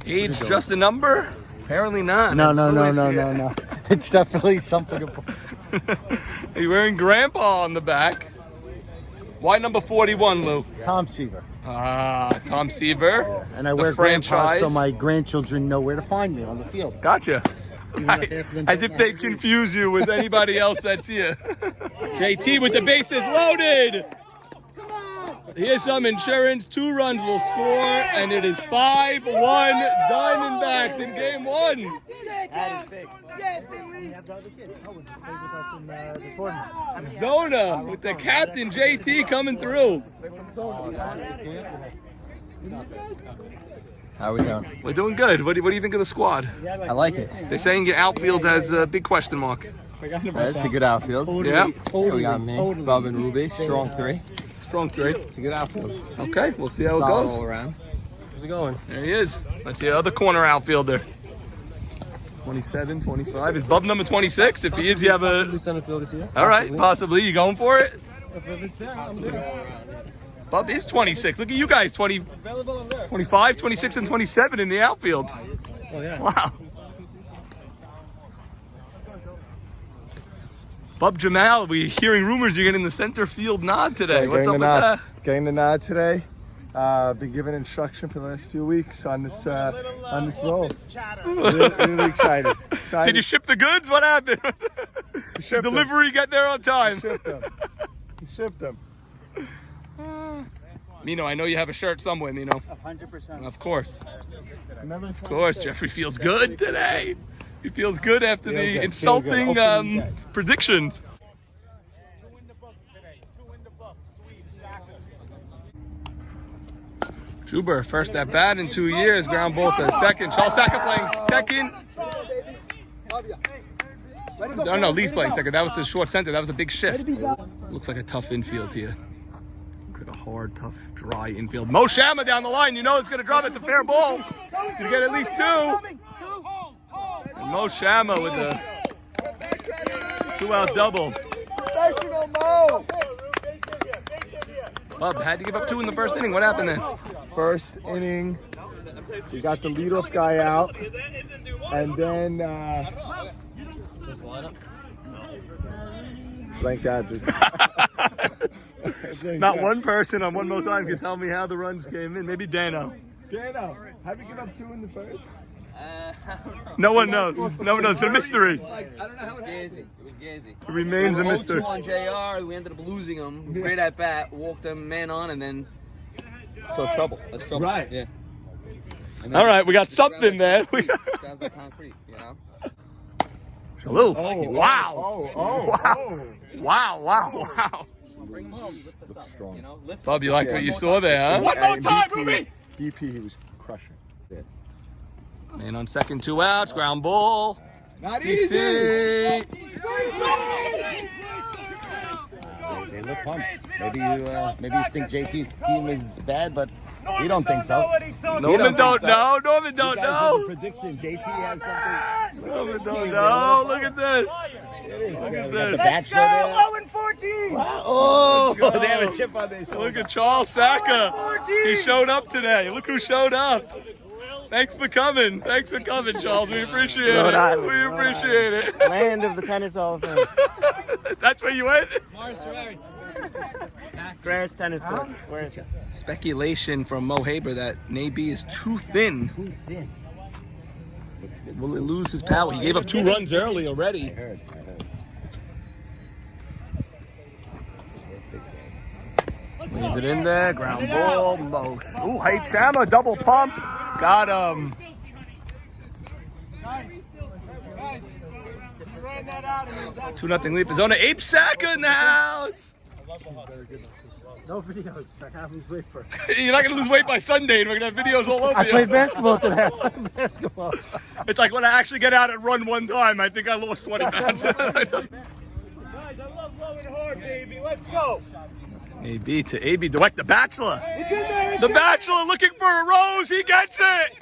Age just a number? Apparently not. No. It's definitely something important. You're wearing Grandpa on the back. Why number 41, Lou? Tom Seaver. Tom Seaver. And I wear Grandpa so my grandchildren know where to find me on the field. Gotcha. As if they confuse you with anybody else that's here. JT with the bases loaded. Here's some insurance. 2 runs will score, and it is 5-1 Diamondbacks in game 1. That is big. Zona with the captain JT coming through. How are we doing? We're doing good. What do you think of the squad? I like it. They're saying your outfield has a big question mark. That's a good outfield. Yeah. We got me, Bob and Ruby, strong 3. Strong 3. It's a good outfield. Okay, we'll see how Solid it goes. all around. How's it going? There he is. That's the other corner outfielder. 27, 25. Is Bub number 26? If he is, you have a... Possibly center field this year. All right, possibly. You going for it? If it's there, I'm there. Bub is 26. Look at you guys, 20, Available, I'm there. 25, 26, and 27 in the outfield. Oh, yeah. Wow. Bub Jamal, we're hearing rumors you're getting the center field nod today. What's up with that? Getting the nod today. Been given instruction for the last few weeks on this role. Really excited. Did you ship the goods? What happened? Did delivery get there on time? Shipped them. Mino, I know you have a shirt somewhere, Mino. 100%. Of course. Of course, Jeffrey feels good today. He feels good after the insulting predictions. 2 in the books today. 2 in the books. Sweep, Saka. Truber, first at bat in 2 years. Ground ball to second. Charles Saka playing second. No, Lee's playing second. That was the short center. That was a big shift. Looks like a tough infield here. Looks like a hard, tough, dry infield. Mo Shama down the line. You know it's going to drop. It's a fair ball. Going to get at least 2. And Mo Shama with the 2-out double. Professional Mo! Bub, had to give up 2 in the first inning. What happened then? First inning, we got the leadoff guy out, and then blank out just. Not one person on one more time can tell me how the runs came in. Maybe Dano. Dano, how'd we give up 2 in the first? No one knows. No one knows. It's a mystery. I don't know how it happened. It was Gazy. It remains a mystery. 0-2 on JR, we ended up losing him. Great at bat, walked him man on, and then trouble. That's trouble. Right. Yeah. All right, we got something there. Sounds like concrete, you know. Salute. Wow. Wow. Bring him home. Looks strong. You know, lift Bob, you liked what you saw there, huh? One more time, Ruby! BP, he was crushing. Man on second, 2 outs, ground ball. Not easy. They look pumped. Maybe you think JT's team is bad, but we don't think so. Norman don't know. Norman don't You guys know. have a prediction. JT has something. Norman don't know. Look at this. Look at this. Let's go! 0-14! Oh, Let's go. they have a chip on their shoulder. Look at Charles Saka. He showed up today. Look who showed up. Thanks for coming. Charles. We appreciate it. We appreciate it. Land of the Tennis Hall of Fame. That's where you went? Grass tennis courts. Where is it? Speculation from Mo Haber that Naby is too thin. Will it lose his power? He gave up 2 runs early already. I heard. Lays it in there, ground ball, Mo. Ooh, hey, Chama, double pump. Got him. 2-0 lead for Zona. Ape Saka in the house. No videos. I have lose weight first. You're not going to lose weight by Sunday, and we're going to have videos all over I you. played basketball today. I played basketball. It's like when I actually get out and run one time, I think I lost 20 pounds. Guys, I love low and hard, baby. Let's go. AB to AB, direct the Bachelor. The Bachelor looking for a rose. He gets it.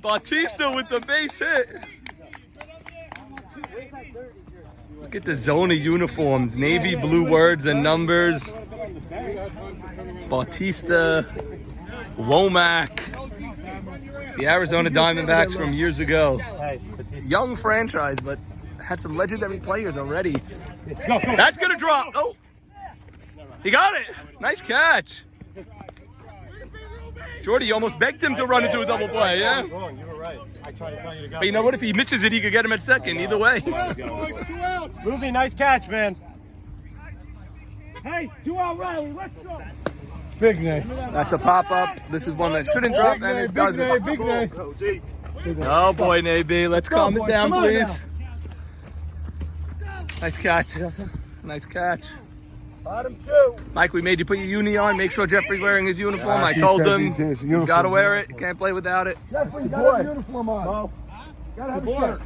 Bautista with the base hit. Look at the Zona uniforms. Navy blue words and numbers. Bautista, Womack, the Arizona Diamondbacks from years ago. Young franchise, but had some legendary players already. That's gonna drop. Oh, he got it. Nice catch. Jordy, you almost begged him to run into a double play, yeah? You were right. I tried to tell you to go. But you know what? If he misses it, he could get him at second. Either way. Ruby, nice catch, man. Hey, 2-out rally. Let's go. Big name. That's a pop-up. This is one that shouldn't drop, and it doesn't. Big name. Oh boy, Navy. Let's calm it down, please. Nice catch. Nice catch. Bottom 2. Mike, we made you put your uni on. Make sure Jeffrey's wearing his uniform. I He told says him he's got to wear it. Can't play without it. Definitely gotta have a uniform on. Gotta have a shirt.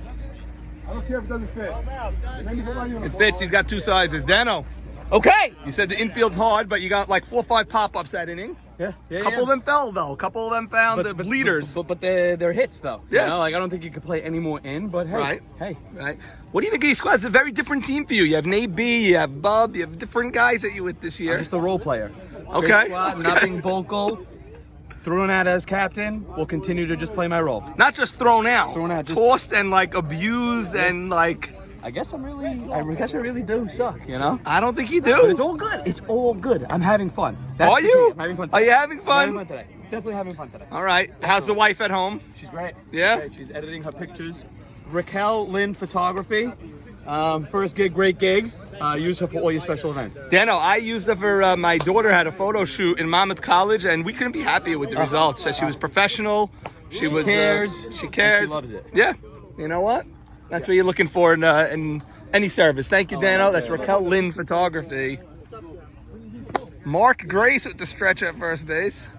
I don't care if it doesn't fit. And then you put my uniform It fits. He's got 2 sizes. Dano. Okay. You said the infield's hard, but you got like 4 or 5 pop-ups that inning. Yeah. A couple of them fell, though. A couple of them found the leaders. But they're hits, though. Yeah. You know, like, I don't think you could play any more in, but hey. Right. Hey. Right. What do you think of these squads? It's a very different team for you. You have Nate B, you have Bub, you have different guys that you with this year. I'm just a role player. Okay. Great squad, nothing vocal. Thrown out as captain. Will continue to just play my role. Not just thrown out. Thrown out, just- Tossed and like abused and like. I guess I really do suck, you know? I don't think you But do. it's all good. It's all good. I'm having fun. That's Are the you? thing. I'm having fun Are today. you having I'm having fun? fun today. Definitely having fun today. All right. How's the wife at home? She's great. Yeah? She's great. She's editing her pictures. Raquel Lynn Photography. First gig, great gig. Use her for all your special events. Dano, I used her for my daughter had a photo shoot in Monmouth College, and we couldn't be happier with the results. Said she was professional. She was cares. She cares. And she loves it. Yeah. You know what? That's what you're looking for in any service. Thank you, Dano. That's Raquel Lynn Photography. Mark Grace with the stretch at first base.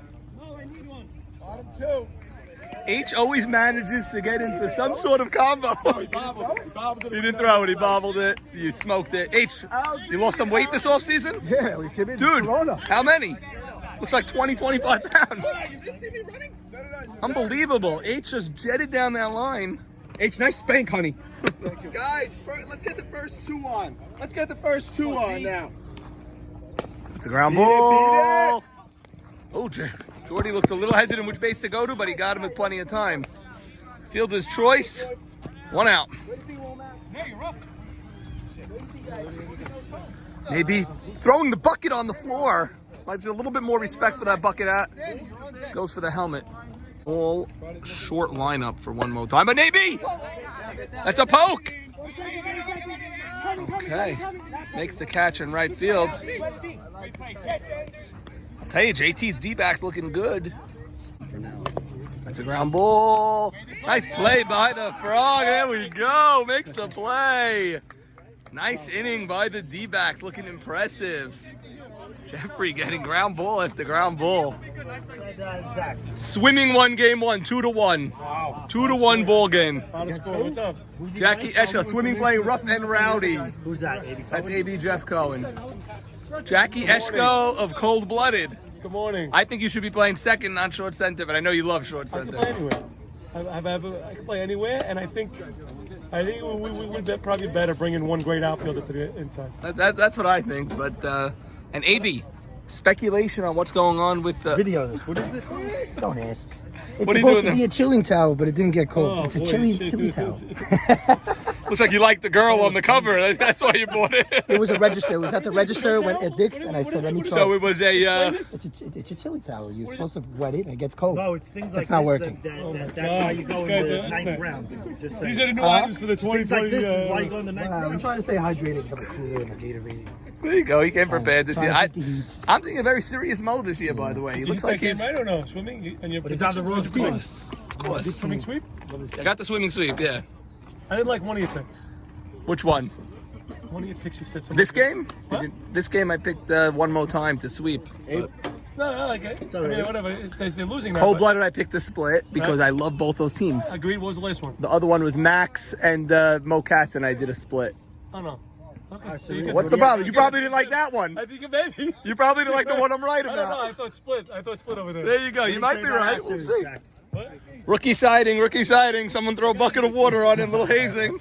Bottom 2. H always manages to get into some sort of combo. He didn't throw it, he bobbled it. You smoked it. H, you lost some weight this offseason? Yeah, we came in. Dude, Corona. how many? Looks like 20, 25 pounds. Unbelievable. H just jetted down that line. H, nice spank, honey. Guys, let's get the first 2 on. Let's get the first 2 on now. It's a ground ball. Oh, Jordy looked a little hesitant which base to go to, but he got him with plenty of time. Fielder's choice. 1 out. Maybe throwing the bucket on the floor. Might be a little bit more respect for that bucket at. Goes for the helmet. All short lineup for one more time. But maybe that's a poke. Okay. Makes the catch in right field. I'll tell you, JT's D-back's looking good. That's a ground ball. Nice play by the Frog. There we go. Makes the play. Nice inning by the D-backs. Looking impressive. Jeffrey getting ground ball after ground ball. Swimming one, game 1, 2-1. Wow. 2-1 ball game. Final score. What's up? Jackie Eshka, swimming play, rough and rowdy. Who's that? That's AB Jeff Cohen. Jackie Eshko of Cold Blooded. Good morning. I think you should be playing second, not short center, but I know you love short I can center. play anywhere. I can play anywhere, and I think we would probably better bring in one great outfielder to the inside. That's what I think. But and AB, speculation on what's going on with the Video this. What is this? Don't ask. It's What are you supposed doing to be a chilling towel, but it didn't get cold. Oh, it's a boy, chilly shit. towel. Looks like you like the girl on the cover. That's why you bought it. It was a register. It was at the register when it Dick's, and I said, "Let me try." So it was a. It's a chilly towel. You're supposed to wet it, and it gets cold. No, it's things like It's not this working. that's why you go in Guys, the it's ninth not- round. Just These are saying. the new items for the Things like 2020. this is why you go in the ninth I'm round. trying to stay hydrated. Have a cooler and a Gatorade. There you go. He came prepared this year. Trying to beat the heat. I'm thinking a very serious mode this year, by the way. He Did looks you like take he's. right or no? Swimming? And your But he's on the wrong prediction- team. Of course. Swimming sweep? I got the swimming sweep. Yeah. I didn't like one of your picks. Which one? One of your picks you said something. This game? What? This game I picked one more time to sweep. No, I like it. I mean, whatever. They're losing now. Cold but- blooded I picked the split because I love both those teams. Agreed. What was the last one? The other one was Max and Mo Cass, and I did a split. Oh, no. Okay. So you What's the problem? You probably didn't like that one. I think it maybe. You probably didn't like the one I'm right I don't know. about. I thought split. I thought split over there. There you go. You might be right. We'll see. What? Rookie sighting. Someone throw a bucket of water on it. Little hazing.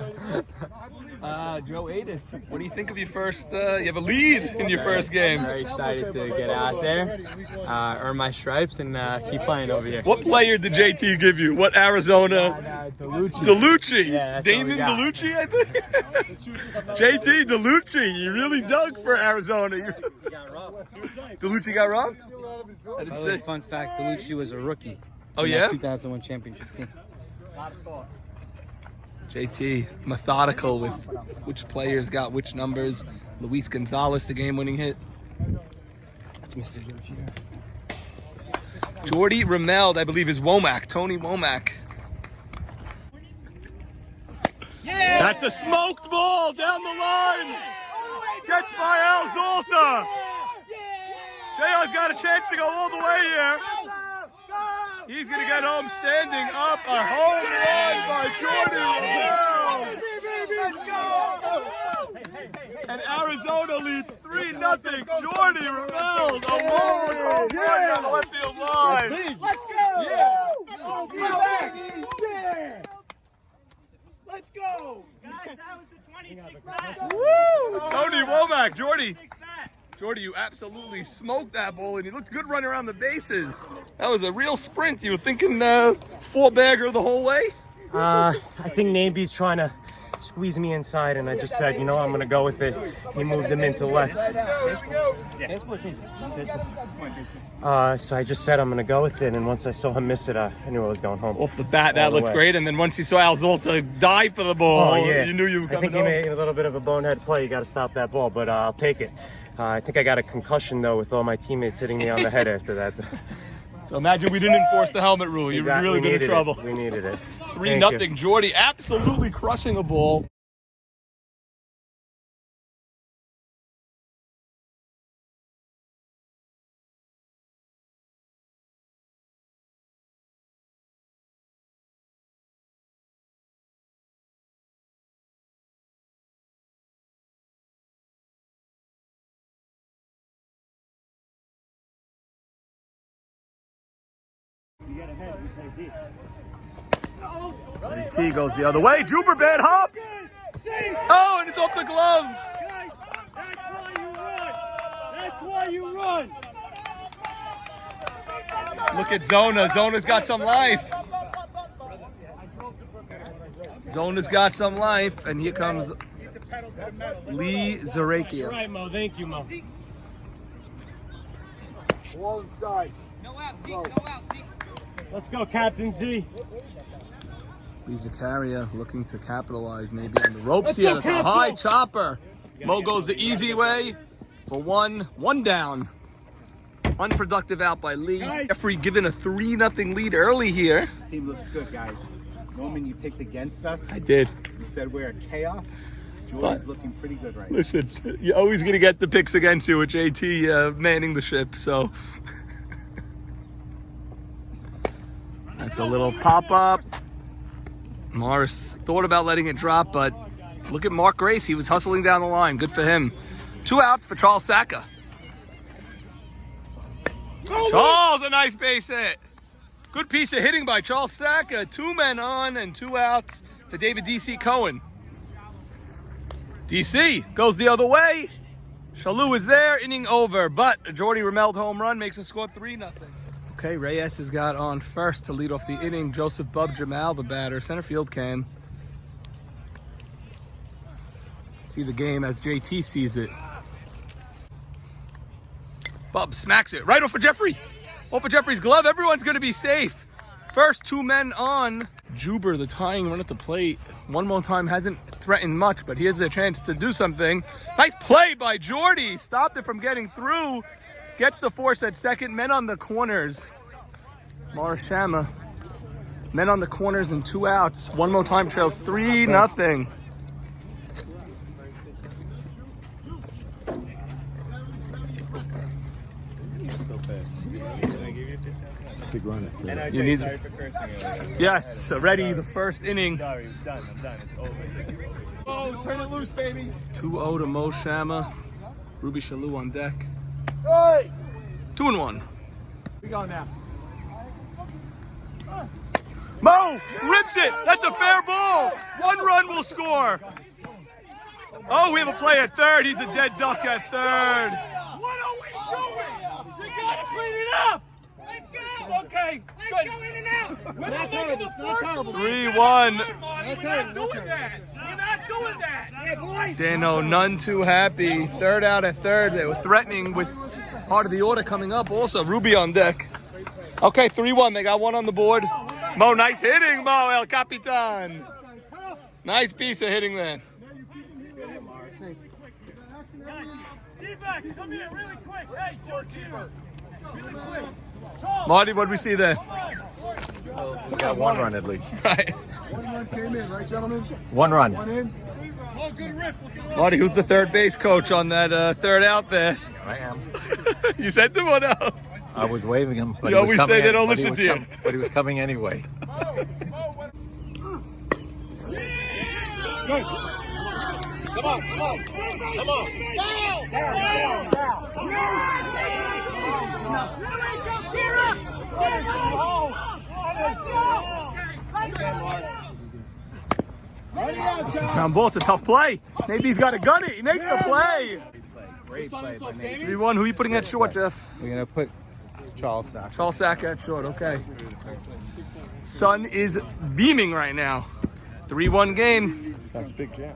Joe Adis, what do you think of your first, you have a lead in your first game. Very excited to get out there, earn my stripes, and keep playing over here. What player did JT give you? What Arizona? DeLucci. Yeah, that's Damon all we got. DeLucci, I think. JT DeLucci, you really dug for Arizona. DeLucci got robbed? I didn't say. Fun fact, DeLucci was a rookie. Oh, in yeah? that 2001 championship team. JT, methodical with which players got which numbers. Luis Gonzalez, the game-winning hit. That's Mr. Georgie. Jordy Rameld, I believe, is Womack. Tony Womack. Yeah! That's a smoked ball down the line. Gets by Al Zolta. JR's got a chance to go all the way here. He's going to get home standing up. A home run by Jordy Rameld. And Arizona leads 3-0. Jordy Rameld, a lone home run down the left field line. Let's go! Yeah! Oh, be back! Yeah! Let's go! Guys, that was the 26 bat! Woo! Tony Womack, Jordy. Jordy, you absolutely smoked that ball, and you looked good running around the bases. That was a real sprint. You were thinking four-bagger the whole way? I think Naby's trying to squeeze me inside, and I just said, you know, I'm going to go with it. He moved him into left. So I just said I'm going to go with it, and once I saw him miss it, I knew I was going home. Off the bat, that looked great, and then once you saw Al Zolta dive for the ball, you knew you were coming I think he home. made a little bit of a bonehead play. You got to stop that ball, but I'll take it. I think I got a concussion, though, with all my teammates hitting me on the head after that. So imagine we didn't enforce the helmet rule. You would really been in trouble. We needed it. 3-0. Jordy absolutely crushing a ball. JT goes the other way. Juber bad hop. Oh, and it's off the glove. Guys, that's why you run! That's why you run! Look at Zona. Zona's got some life. Zona's got some life, and here comes Lee Zarakia. All right, Mo. Thank you, Mo. Wall inside. Let's go, Captain Z. Lee Zakaria looking to capitalize maybe on the ropes here. It's a high chopper. Mo goes the easy way for one down. Unproductive out by Lee. Jeffrey given a 3-0 lead early here. This team looks good, guys. Norman, you picked against us. I did. You said we're a chaos. Jordy's looking pretty good right now. Listen, you're always going to get the picks against you with JT manning the ship, so. That's a little pop-up. Morris thought about letting it drop, but look at Mark Grace. He was hustling down the line. Good for him. 2 outs for Charles Sacca. Charles, a nice base hit. Good piece of hitting by Charles Sacca. 2 men on and 2 outs for David D.C. Cohen. D.C. goes the other way. Shalou is there, inning over, but a Jordy Rameld home run makes the score 3-0. Okay, Reyes has got on first to lead off the inning. Joseph Bub Jamal, the batter, center field cam. See the game as JT sees it. Bub smacks it right off of Jeffrey. Off of Jeffrey's glove. Everyone's going to be safe. First 2 men on. Juber, the tying run at the plate. One more time hasn't threatened much, but here's a chance to do something. Nice play by Jordy. Stopped it from getting through. Gets the force at second. Men on the corners. Morris Shama. Men on the corners and 2 outs. One more time trails 3-0. Big run. You need. Yes, ready. The first inning. Sorry, I'm done. It's over. Oh, turn it loose, baby. 2-0 to Mo Shama. Ruby Shalou on deck. Hey! 2-1. We go now. Mo rips it. That's a fair ball. 1 run will score. Oh, we have a play at third. He's a dead duck at third. What are we doing? You gotta clean it up. Let's go. It's okay. Let's go in and out. We're not making the first 3-1. We're not doing that. We're not doing that. Yeah, boys. Dano, none too happy. Third out at third. They were threatening with part of the order coming up. Also, Ruby on deck. Okay, 3-1. They got one on the board. Mo, nice hitting, Mo, El Capitan. Nice piece of hitting there. D-backs, come here really quick. Hey, George here. Really quick. Charles, Marty, what did we see there? We got one run at least. Right. One run came in, right, gentlemen? One run. One in. Marty, who's the third base coach on that third out there? I am. You said them or no? I was waving him. But You he was always coming say they in- don't but he listen was to you. com- But he was coming anyway. come on. Come on. Ground ball, it's a tough play. Maybe he's got to gun it. He makes the play. Great play by Nate. 3-1. Who are you putting at short, Jeff? We're gonna put Charles Sack. Charles Sack at short. Okay. Sun is beaming right now. 3-1 game. That's a big jam.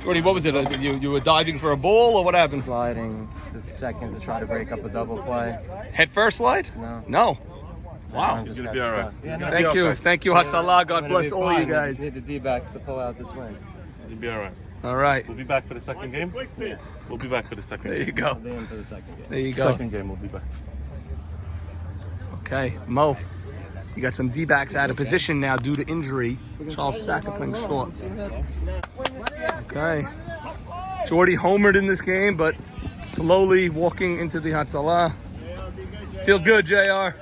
Jordy, what was it? You were diving for a ball or what happened? Sliding to the second to try to break up a double play. Head first slide? No. Wow. Just got stuck. Yeah, no, Thank you. Thank you, Hatzalah. God I'm gonna bless be all fine. you I guys. just hit the D-backs to pull out this win. You'll be all right. All right. We'll be back for the second game. We'll be back for the second There game. you go. I'll be in for the second game. There you go. Second game, we'll be back. Okay, Mo. You got some D-backs out of position now due to injury. Charles Sack playing short. Okay. Jordy homered in this game, but slowly walking into the Hatzalah. Feel good, JR.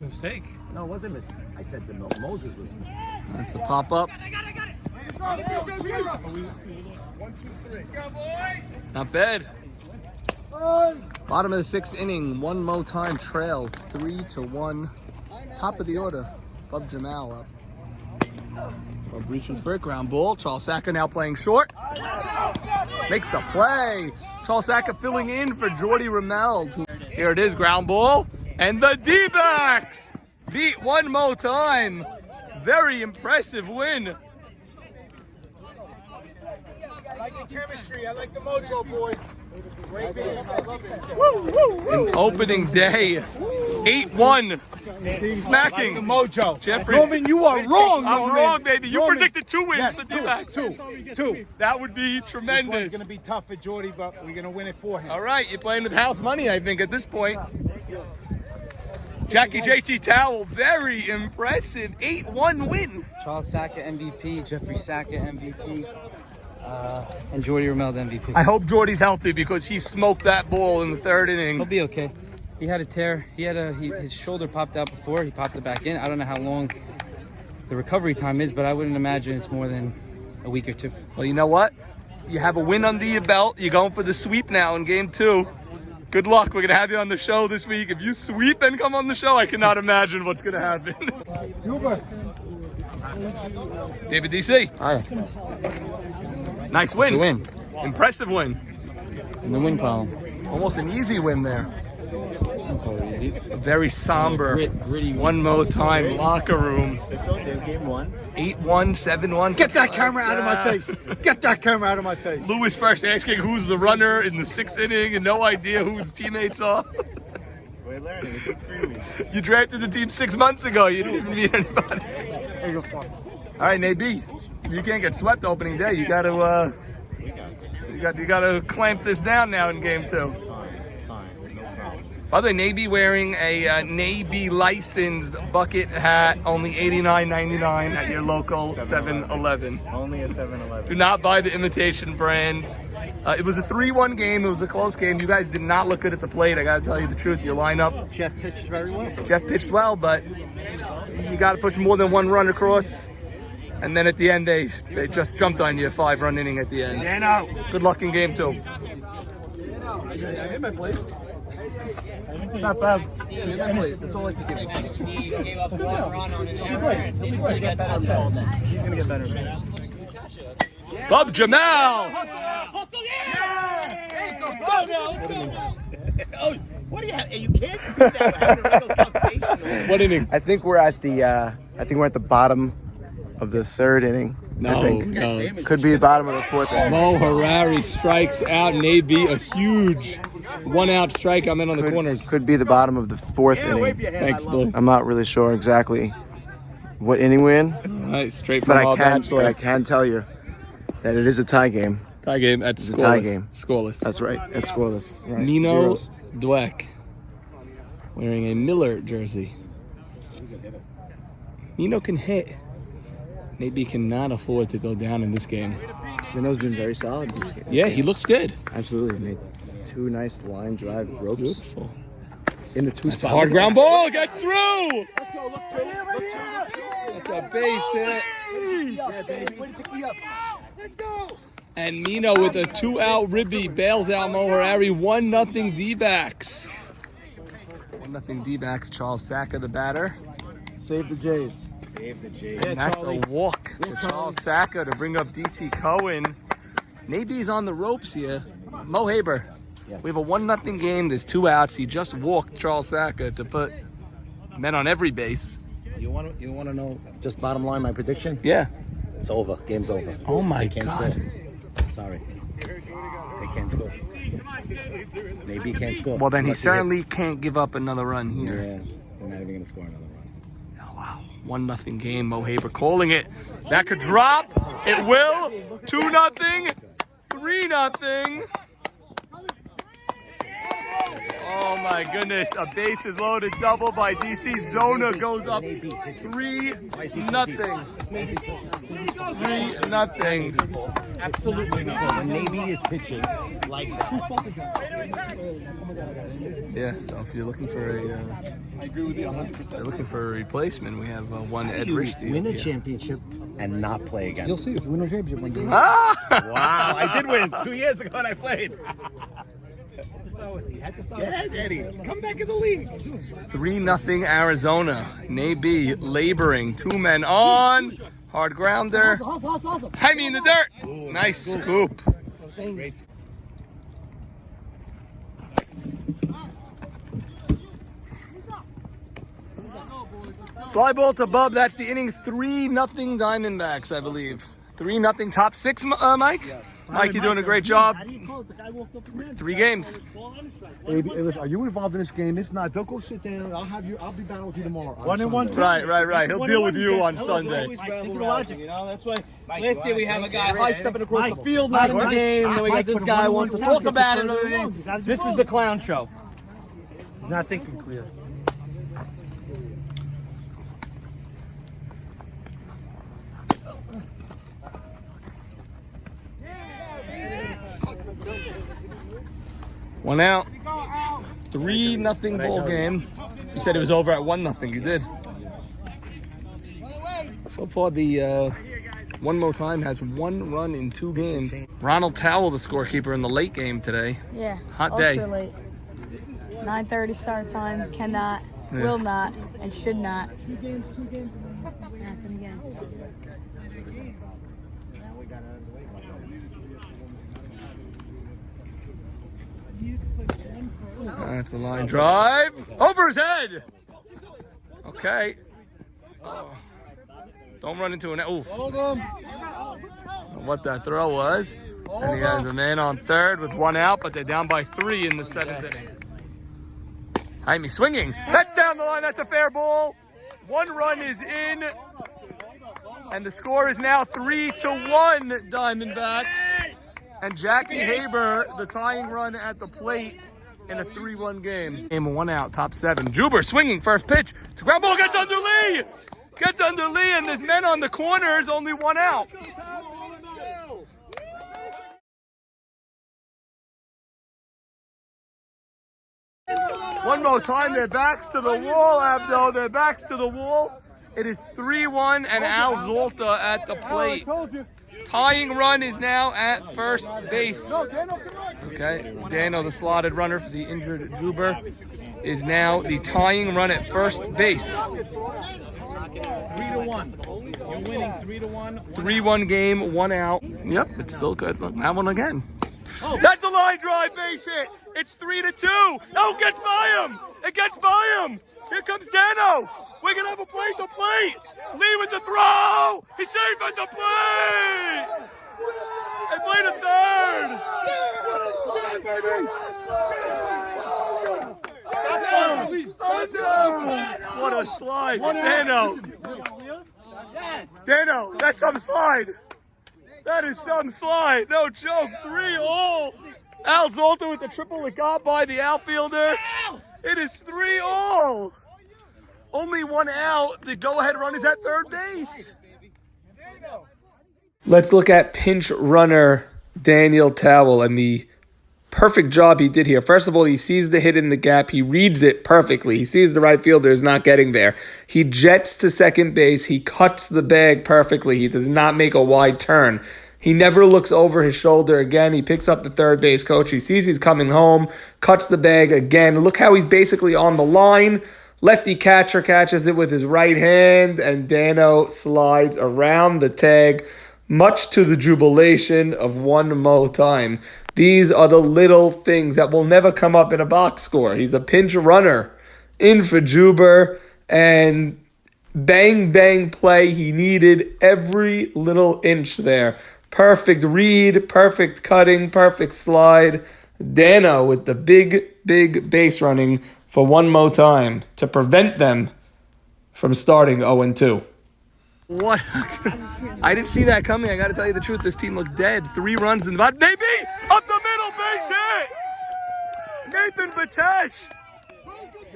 Mistake. No, it wasn't Miss. I said the Moses was missed. That's a pop-up. Not bad. Bottom of the sixth inning, one Mo time trails 3-1. Top of the order, Bub Jamal up. Bub reaches for it, ground ball. Charles Saka now playing short. Makes the play. Charles Saka filling in for Jordy Rameld. Here it is, ground ball. And the D-backs beat one Mo time. Very impressive win. I like the chemistry. I like the mojo, boys. Great game. An opening day, 8-1, smacking. The mojo. Jeffrey. Roman, you are wrong. I'm Roman. wrong, baby. You Roman. predicted 2 wins Yes, for D-backs. Two. That would be This one's tremendous. going to be tough for Jordy, but we're going to win it for him. All right, you're playing with house money, I think, at this point. Jackie JT Towel, very impressive. 8-1 win. Charles Saka MVP, Jeffrey Saka MVP, and Jordy Rameld MVP. I hope Jordy's healthy because he smoked that ball in the third He'll inning. be okay. He had a tear. His shoulder popped out before. He popped it back in. I don't know how long the recovery time is, but I wouldn't imagine it's more than a week or 2. Well, you know what? You have a win under your belt. You're going for the sweep now in game 2. Good luck. We're going to have you on the show this week. If you sweep and come on the show, I cannot imagine what's going to happen. David DC. Hi. Nice win. It's a win. Impressive win. In the win column. Almost an easy win there. Don't call it easy. A very somber Gritty one more time locker room. Game 1. 8-1, 7-1. Get that camera out of my face. Get that camera out of my face. Lewis first asking who's the runner in the 6th inning and no idea who his teammates are. We're learning. It takes 3 weeks. You drafted the team 6 months ago. You didn't even meet anybody. All right, Nate B. You can't get swept opening day. You got to you got to clamp this down now in game 2. It's fine. No problem. By the way, Navy wearing a Navy licensed bucket hat, only $89.99 at your local 7-Eleven. Only at 7-Eleven. Do not buy the imitation brands. It was a 3-1 game. It was a close game. You guys did not look good at the plate. I got to tell you the truth. Your lineup. Jeff pitched very well. Jeff pitched well, but you got to push more than one run across. And then at the end, they just jumped on you, a 5-run inning at the end. Good luck in game 2. It's not bad. That's all I can give you. He's gonna get better. Bub Jamal. What do you have? You can't do that. We're having a regular conversation. What inning? I think we're at the bottom of the third inning. No, I think. no. Could be the bottom of the fourth inning. Mo Harari strikes out Navy, a huge one-out strike. I'm in on the corners. Could be the bottom of the fourth inning. Thanks, Blue. I'm not really sure exactly what inning we're in, Nice, straight from but our I bachelor. can tell you that it is a tie game. Tie game. That's It's scoreless. a tie game. Scoreless. That's right. It's scoreless. Right. Nino Zeros. Dweck wearing a Miller jersey. Nino can hit. Maybe cannot afford to go down in this game. Nino's been very solid this game. Yeah, he looks good. Absolutely. Made two nice line drive ropes Beautiful. in the two It's a spot. hard ground ball. Gets through. That's a base hit. Let's go. And Nino with a 2-out ribby bails out Mo Harari. 1-0 D-backs. 1-0 D-backs. Charles Sacca, the batter. Save the Jays. And that's a walk to Charles Sacca to bring up DC Cohen. Naby's on the ropes here. Mo Haber. Yes. We have a 1-0 game. There's 2 outs. He just walked Charles Sacca to put men on every base. You want to know just bottom line my prediction? Yeah. It's over. Game's over. Oh my They can't God. score. Sorry. They can't score. Maybe can't score. Well, then he Unless certainly hits. can't give up another run here. Yeah, they're not even going to score another run. Oh, wow. 1-0 game. Mo Haber calling it. That could drop. It will. 2-0. 3-0. Oh my goodness. A bases loaded double by DC. Zona goes up 3-0. 3-0. Absolutely not. When Navy is pitching like that. Yeah, so if you're looking for a I agree with you 100%. you're looking for a replacement, we have one Ed You Rich. win a championship and not play again. You'll see if we win a championship one day. Ah! Wow, I did win 2 years ago and I played. Yeah, Eddie, come back in the league. 3-0 Arizona. Naby laboring. 2 men on. Hard grounder. Jaime in the dirt. Nice scoop. Fly ball to Bub. That's the inning. 3-0 Diamondbacks, I believe. 3-0 top 6, Mike? Mike, you're doing a great job. 3 games. Hey, listen, are you involved in this game? If not, don't go sit down. I'll be battling with you tomorrow. 1-1. Right. He'll deal with you on Sunday. Think of the logic, you know. That's why last year we have a guy high stepping across the field, not in the game. Then we got this guy who wants to talk about it and everything. This is the clown show. He's not thinking clearly. One out. 3-0 ball game. You said it was over at 1-0. You did. So far, the One More Time has 1 run in 2 games. Ronald Towell, the scorekeeper in the late game today. Yeah. Hot day. Ultra late. 9:30 start time. Cannot, will not, and should not happen again. That's a line drive. Over his head. Okay. Don't run into an... Ooh. What that throw was. And he has a man on third with 1 out, but they're down by 3 in the 7th inning. Jaime swinging. That's down the line. That's a fair ball. 1 run is in. And the score is now 3-1 Diamondbacks. And Jackie Haber, the tying run at the plate in a 3-1 game. Game 1 out, top 7. Juber swinging, first pitch. It's a ground ball, gets under Lee. Gets under Lee, and there's men on the corners, only 1 out. One more time, their backs to the wall, Abdo. Their backs to the wall. It is 3-1, and Al Zolta at the plate. Tying run is now at first base. Okay, Dano, the slotted runner for the injured Juber, is now the tying run at first base. 3-1. You're winning 3-1. 3-1 game, 1 out. Yep, it's still good. Look, that one again. That's a line drive, base hit. It's 3-2. No, it gets by him. It gets by him. Here comes Dano. We're going to have a plate to plate. Lee with the throw. He's safe at the plate. They played a third. What a slide. Dano. Dano, that's some slide. That is some slide. No joke. 3-all. Al Zolta with the triple that got by the outfielder. It is 3-all. Only 1 out. The go-ahead run is at third base. Let's look at pinch runner Daniel Towell and the perfect job he did here. First of all, he sees the hit in the gap. He reads it perfectly. He sees the right fielder is not getting there. He jets to second base. He cuts the bag perfectly. He does not make a wide turn. He never looks over his shoulder again. He picks up the third base coach. He sees he's coming home, cuts the bag again. Look how he's basically on the line. Lefty catcher catches it with his right hand, and Dano slides around the tag, much to the jubilation of one more time. These are the little things that will never come up in a box score. He's a pinch runner in for Juber, and bang, bang play. He needed every little inch there. Perfect read, perfect cutting, perfect slide. Dano with the big, big base running for one more time to prevent them from starting 0-2. What? I didn't see that coming. I got to tell you the truth. This team looked dead. 3 runs in the bottom. Maybe up the middle, base hit. Nathan Batesh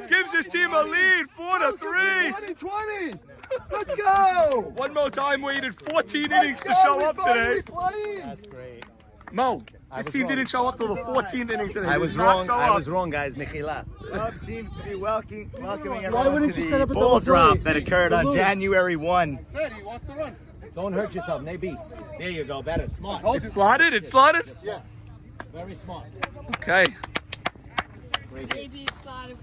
gives his team a lead, 4-3. 2020. Let's go. One more time. Waited 14 innings to show up today. That's great. Mo, this team didn't show up till the 14th inning today. I was wrong. I was wrong, guys. Mechila. Club seems to be welcoming everyone to the ball drop that occurred on January 1. He wants to run. Don't hurt yourself, maybe. There you go. Better. Smart. It's slotted. It's slotted. Yeah. Very smart. Okay. Maybe slotted.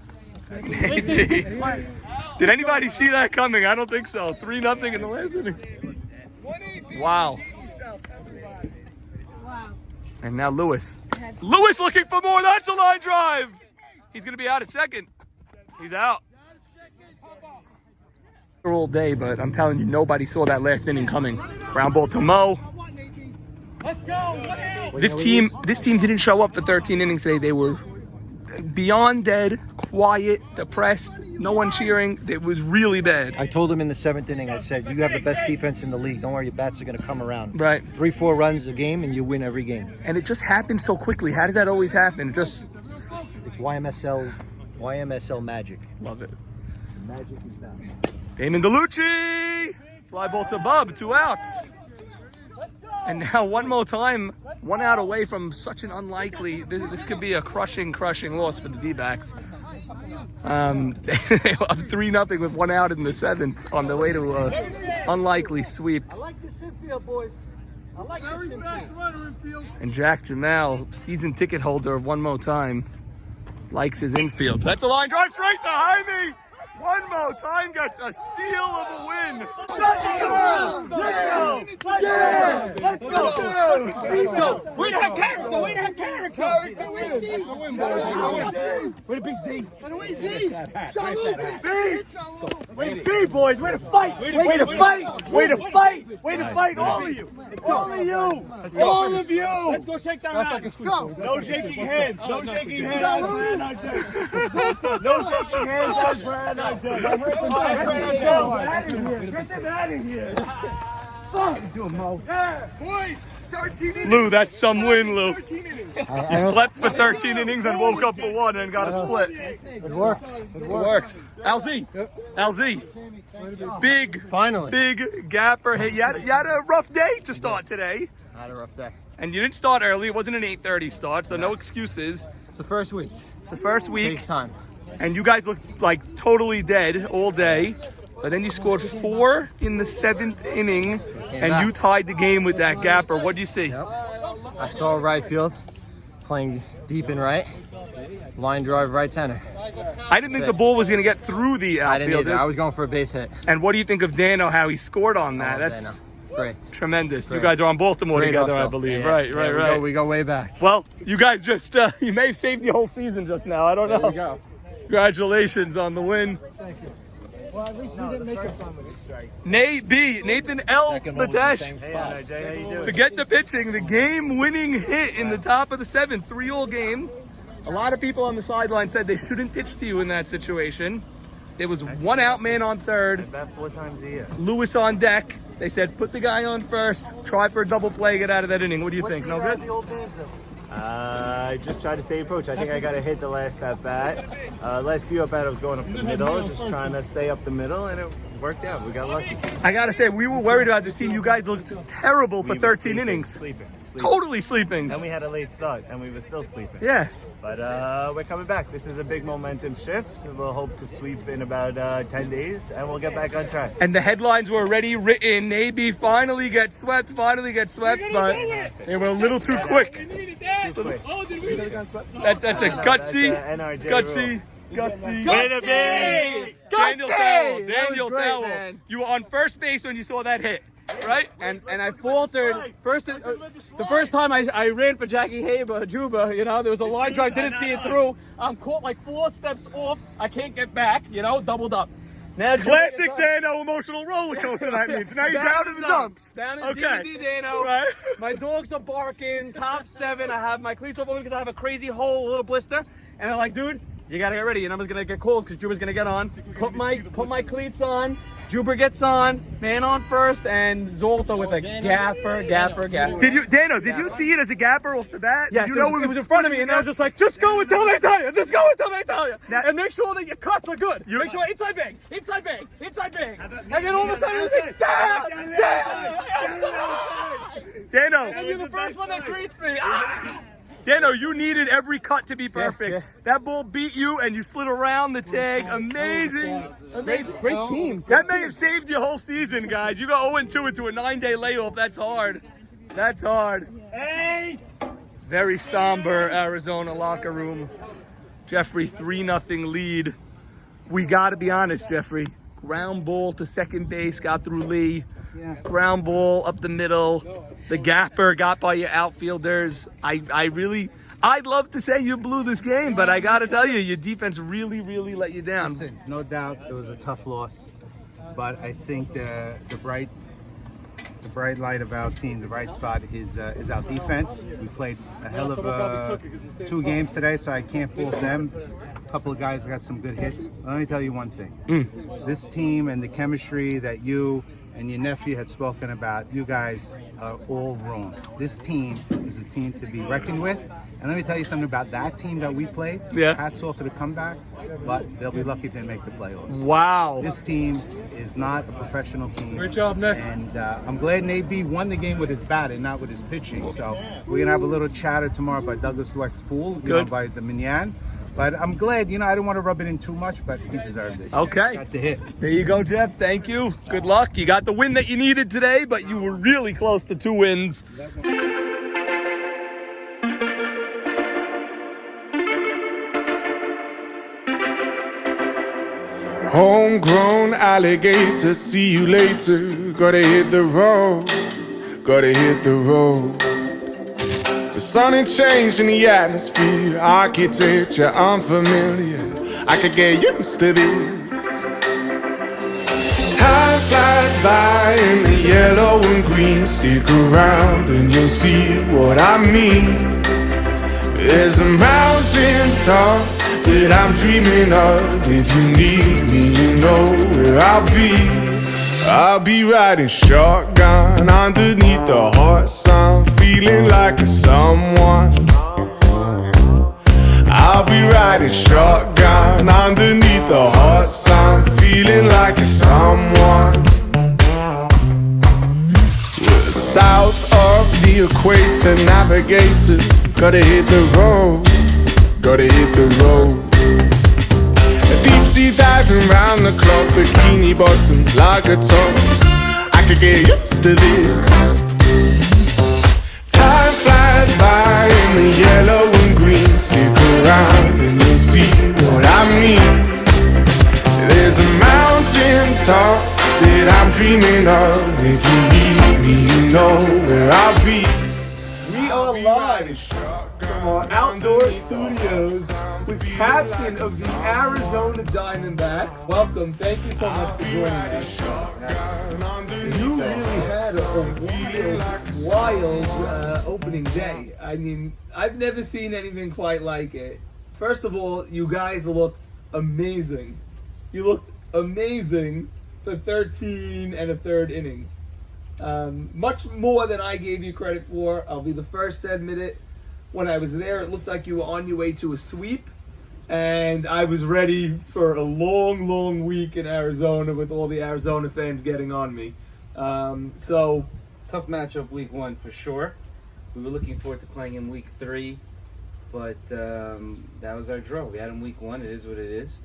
Did anybody see that coming? I don't think so. 3-0 in the last inning. Wow. And now Lewis. Lewis looking for more. That's a line drive. He's going to be out at second. He's out. All day, but I'm telling you, nobody saw that last inning coming. Ground ball to Mo. Let's go. This team didn't show up for 13 innings today. They were beyond dead, quiet, depressed, no one cheering. It was really bad. I told him in the 7th inning, I said, you have the best defense in the league. Don't worry, your bats are going to come around. Right. 3-4 runs a game, and you win every game. And it just happened so quickly. How does that always happen? It's YMSL magic. Love it. Magic is back. Damon DeLucci! Fly ball to Bub, 2 outs. And now one more time, 1 out away from such an unlikely, this could be a crushing loss for the D-backs. They were up 3-0 with 1 out in the 7th on the way to an unlikely sweep. I like this infield, boys. I like this infield. And Jack Jamal, season ticket holder of One More Time, likes his infield. That's a line drive straight behind me. One More Time gets a steal of a win. Let's go. Way to have character. Way to have character. That's a win, boys. Way to be Z. Way to be, boys. Way to fight. Way to fight. Way to fight. Way to fight, all of you. All of you. All of you. Let's go shake that out. Let's go. No shaking hands. No shaking hands. No shaking hands. Brad. Get them out of here. Fuck. Do it, Mo. Yeah. Boys. 13 innings. Lou, that's some win, Lou. You slept for 13 innings and woke up for 1 and got a split. It works. It works. LZ. LZ. Big gapper. Hey, you had a rough day to start today. I had a rough day. And you didn't start early. It wasn't an 8:30 start, so no excuses. It's the first week. It's the first week. Takes time. And you guys looked like totally dead all day. But then you scored 4 in the 7th inning, and you tied the game with that gapper. What did you see? Yep. I saw right field. playing deep and right, line drive right center. I didn't think the ball was going to get through the I didn't either. outfielders. I was going for a base hit. And what do you think of Dano, how he scored on that? Oh, That's Dano. Great. tremendous. Great. You guys are on Baltimore Great together, hustle. I believe. Yeah. Right. We go way back. Well, you guys just, you may have saved the whole season just now. I don't know. There we go. Congratulations on the win. Thank you. Well, at least we didn't make it fun with it. Nathan L. Batesh. Hey, NRJ, how you doing? To get the pitching, the game-winning hit in the top of the 7th, 3-all game. A lot of people on the sideline said they shouldn't pitch to you in that situation. There was one out man on third. About 4 times a year. Lewis on deck. They said, put the guy on first, try for a double play, get out of that inning. What do you think? No good? I just tried to stay approach. I think I got a hit the last at bat. Last few at bat I was going up the middle, just trying to stay up the middle, and it worked out. We got lucky. I gotta say, we were worried about this team. You guys looked terrible for 13 innings. Sleeping. Totally sleeping. And we had a late start, and we were still sleeping. Yeah. But we're coming back. This is a big momentum shift. We'll hope to sweep in about 10 days, and we'll get back on track. And the headlines were already written. Maybe finally get swept, but they were a little too quick. Too quick. That's a gutsy. Daniel Towell. You were on first base when you saw that hit, right? And I faltered. The first time I ran for Jackie Juba, you know, there was a line drive, didn't see it through. I'm caught like 4 steps off. I can't get back, you know, doubled up. Now Classic Dano emotional roller coaster, that means. Now you're down in the dumps. Down in Okay. DVD Dano. Right. My dogs are barking, top 7. I have my cleats open because I have a crazy hole, a little blister. And they're like, dude, you gotta get ready. Your number's gonna get called because Juber's gonna get on. Put my cleats on. Juber gets on. Man on first, and Zolta with a gapper. Did you see it as a gapper off the bat? Yeah, You it was in front of me, and I was just like, just go until they tell you. Just go until they tell you. And make sure that your cuts are good. Make sure inside bang. And then all of a sudden, it's like, down. Dano. And you're the first one that greets me. Dano, you needed every cut to be perfect. That ball beat you, and you slid around the tag. Amazing. Great team. That may have saved your whole season, guys. You got 0-2 into a 9-day layoff. That's hard. Hey! Very somber Arizona locker room. Jeffrey, 3-0 lead. We got to be honest, Jeffrey. Ground ball to second base, got through Lee. Ground ball up the middle. The gapper got by your outfielders. I'd love to say you blew this game, but I got to tell you, your defense really let you down. Listen, no doubt it was a tough loss, but I think the bright light of our team, the bright spot is our defense. We played a hell of 2 games today, so I can't fault them. A couple of guys got some good hits. Let me tell you one thing. This team and the chemistry that you and your nephew had spoken about, you guys are all wrong. This team is a team to be reckoned with. And let me tell you something about that team that we played. Yeah. Hats off for the comeback, but they'll be lucky if they make the playoffs. Wow. This team is not a professional team. Great job, Nick. And I'm glad Nate won the game with his bat and not with his pitching. So we're going to have a little chatter tomorrow by Douglas Dweck's pool, by the Minyan. But I'm glad, I didn't want to rub it in too much, but he deserved it. Okay. Got the hit. There you go, Jeff. Thank you. Good luck. You got the win that you needed today, but you were really close to 2 wins. Homegrown alligator, see you later. Gotta hit the road. The sun ain't changed in the atmosphere. Architecture unfamiliar. I could get used to this. Time flies by in the yellow and green. Stick around and you'll see what I mean. There's a mountain top that I'm dreaming of. If you need me, you know where I'll be. I'll be riding shotgun underneath the hot sun, feeling like a someone. I'll be riding shotgun underneath the hot sun, feeling like a someone. We're south of the equator, navigator. Gotta hit the road. Deep sea diving round the clock, bikini bottoms, lager tops. I could get used to this. Time flies by in the yellow If you need me, you know where I'll be. We are live from our outdoor studios with captain of the Arizona Diamondbacks. Welcome. Thank you so much for joining us. You really had a wild opening day. I mean, I've never seen anything quite like it. First of all, you guys looked amazing. You looked amazing for 13 1/3 innings. Much more than I gave you credit for. I'll be the first to admit it. When I was there, it looked like you were on your way to a sweep, and I was ready for a long, long week in Arizona with all the Arizona fans getting on me. So Tough matchup week 1 for sure. We were looking forward to playing in week 3, but that was our draw. We had him week 1. It is what it is.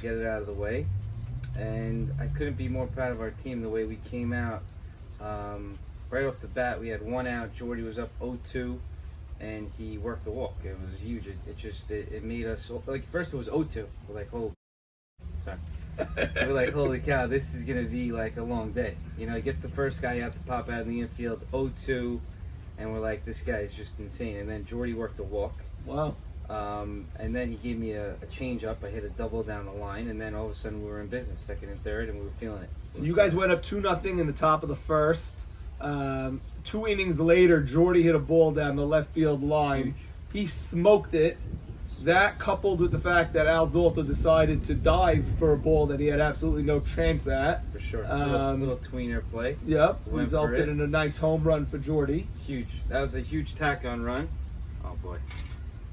Get it out of the way. And I couldn't be more proud of our team the way we came out. Right off the bat, we had 1 out. Jordy was up 0-2, and he worked the walk. It was huge. It made us, like, first it was 0-2. We're like, we're like, holy cow, this is going to be like a long day. You know, he gets the first guy out to pop out in the infield, 0-2, and we're like, this guy is just insane. And then Jordy worked the walk. Wow. And then he gave me a change up. I hit a double down the line, and then all of a sudden we were in business, 2nd and 3rd, and we were feeling it. So you guys went up 2-0 in the top of the first. 2 innings later, Jordy hit a ball down the left field line. He smoked it. That coupled with the fact that Al Zolta decided to dive for a ball that he had absolutely no chance at. For sure. Little tweener play. Yep. Resulted in a nice home run for Jordy. Huge. That was a huge tack-on run. Oh, boy.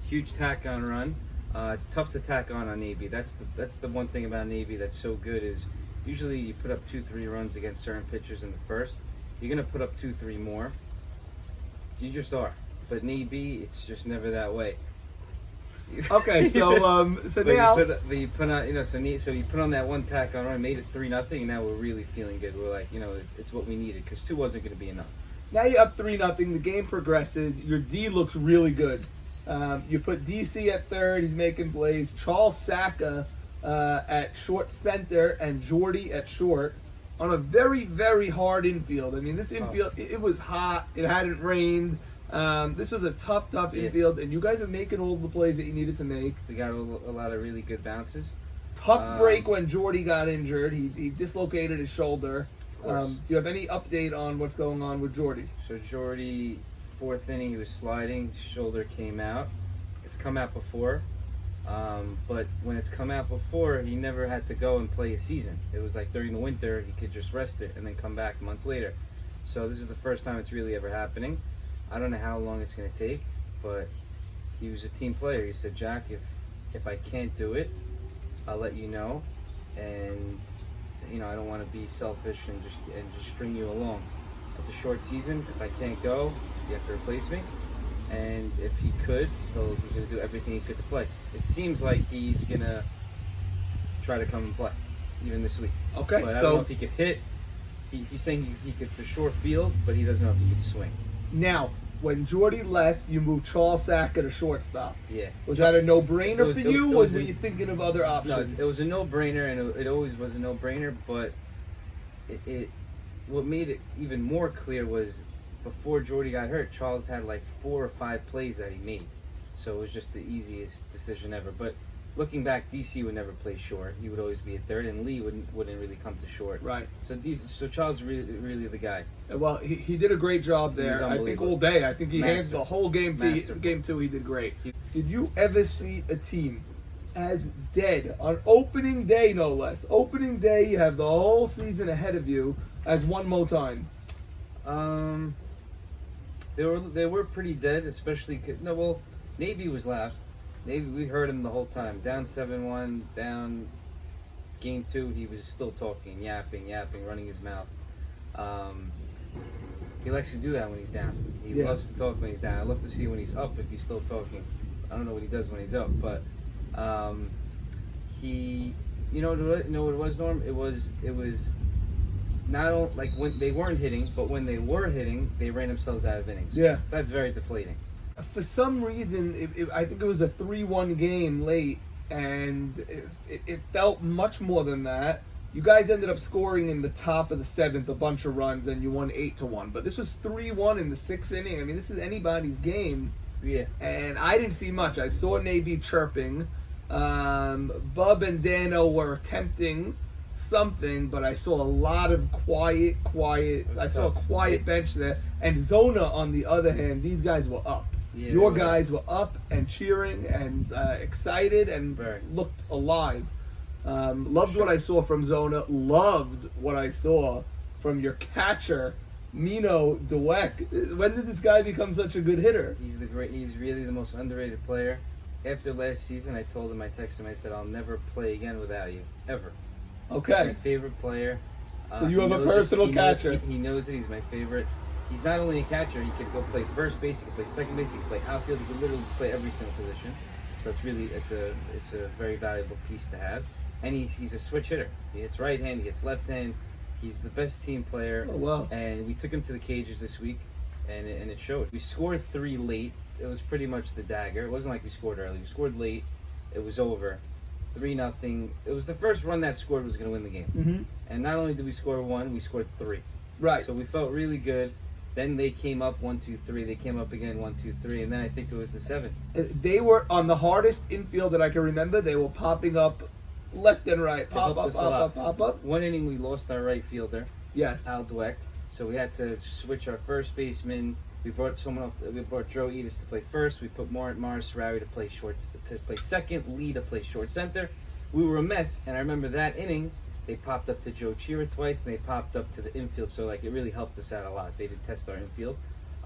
Huge tack-on run. It's tough to tack on AB. That's the one thing about AB that's so good is usually you put up 2-3 runs against certain pitchers in the first. You're going to put up 2-3 more. You just are. But in AB, it's just never that way. Okay, so now you put on, so you put on that one tack on run, made it 3-0, and now we're really feeling good. We're like, it's what we needed because 2 wasn't going to be enough. Now you're up 3-0. The game progresses. Your D looks really good. You put DC at 3rd. He's making plays. Charles Saka at short center and Jordy at short on a very, very hard infield. I mean, this infield, it was hot. It hadn't rained. This was a tough infield, and you guys are making all the plays that you needed to make. We got a lot of really good bounces. Tough break when Jordy got injured. He dislocated his shoulder. Do you have any update on what's going on with Jordy? So Jordy, 4th inning, he was sliding. Shoulder came out. It's come out before. But when it's come out before, he never had to go and play a season. It was like during the winter, he could just rest it and then come back months later. So this is the first time it's really ever happening. I don't know how long it's going to take, but he was a team player. He said, Jack, if I can't do it, I'll let you know. And, I don't want to be selfish and just string you along. It's a short season. If I can't go, you have to replace me. And if he could, he's going to do everything he could to play. It seems like he's going to try to come and play, even this week. Okay. But I don't know if he could hit. He's saying he could for sure field, but he doesn't know if he could swing. Now, when Jordy left, you moved Charles Saka to shortstop. Yeah. Was that a no-brainer for you, or were you thinking of other options? No, it was a no-brainer, and it always was a no-brainer, but what made it even more clear was before Jordy got hurt, Charles had like 4 or 5 plays that he made. So it was just the easiest decision ever. But looking back, DC would never play short. He would always be at 3rd, and Lee wouldn't really come to short. Right. So Charles is really the guy. Well, he did a great job there. I think all day. I think he handled the whole game. Game 2, he did great. Did you ever see a team as dead on opening day, no less? Opening day, you have the whole season ahead of you, as one more time. They were pretty dead, especially Navy was loud. Navy, we heard him the whole time. Down 7-1, down game 2, he was still talking, yapping, running his mouth. He likes to do that when he's down. He loves to talk when he's down. I love to see when he's up if he's still talking. I don't know what he does when he's up, but you know what it was, Norm? It was not like when they weren't hitting, but when they were hitting, they ran themselves out of innings. Yeah. So that's very deflating. For some reason, I think it was a 3-1 game late, and it felt much more than that. You guys ended up scoring in the top of the 7th a bunch of runs, and you won 8-1. But this was 3-1 in the 6th inning. I mean, this is anybody's game. Yeah. And I didn't see much. I saw Navy chirping. Bub and Dano were attempting something, but I saw a lot of quiet. I saw a quiet bench there. And Zona, on the other hand, these guys were up. Yeah, Your guys were up and cheering and excited and looked alive. Loved what I saw from Zona. Loved what I saw from your catcher, Mino Dweck. When did this guy become such a good hitter? He's really the most underrated player. After last season, I told him, I texted him, I said, I'll never play again without you, ever. Okay. He's my favorite player. So you have a personal catcher. He knows it. He's my favorite. He's not only a catcher. He can go play first base. He can play second base. He can play outfield. He can literally play every single position. So it's a very valuable piece to have. And he's a switch hitter. He hits right hand. He hits left hand. He's the best team player. Oh, wow. And we took him to the cages this week, and it showed. We scored 3 late. It was pretty much the dagger. It wasn't like we scored early. We scored late. It was over. 3-0. It was the first run that scored was going to win the game. Mm-hmm. And not only did we score 1, we scored 3. Right. So we felt really good. Then they came up 1-2-3. They came up again 1-2-3, and then I think it was the 7th. They were on the hardest infield that I can remember. They were popping up left and right. Pop up. One inning we lost our right fielder. Yes. Al Dweck. So we had to switch our first baseman. We brought someone off. We brought Joe Edis to play first. We put Morris Rawi to play second. Lee to play short center. We were a mess, and I remember that inning. They popped up to Joe Chira twice, and they popped up to the infield. So it really helped us out a lot. They did test our infield,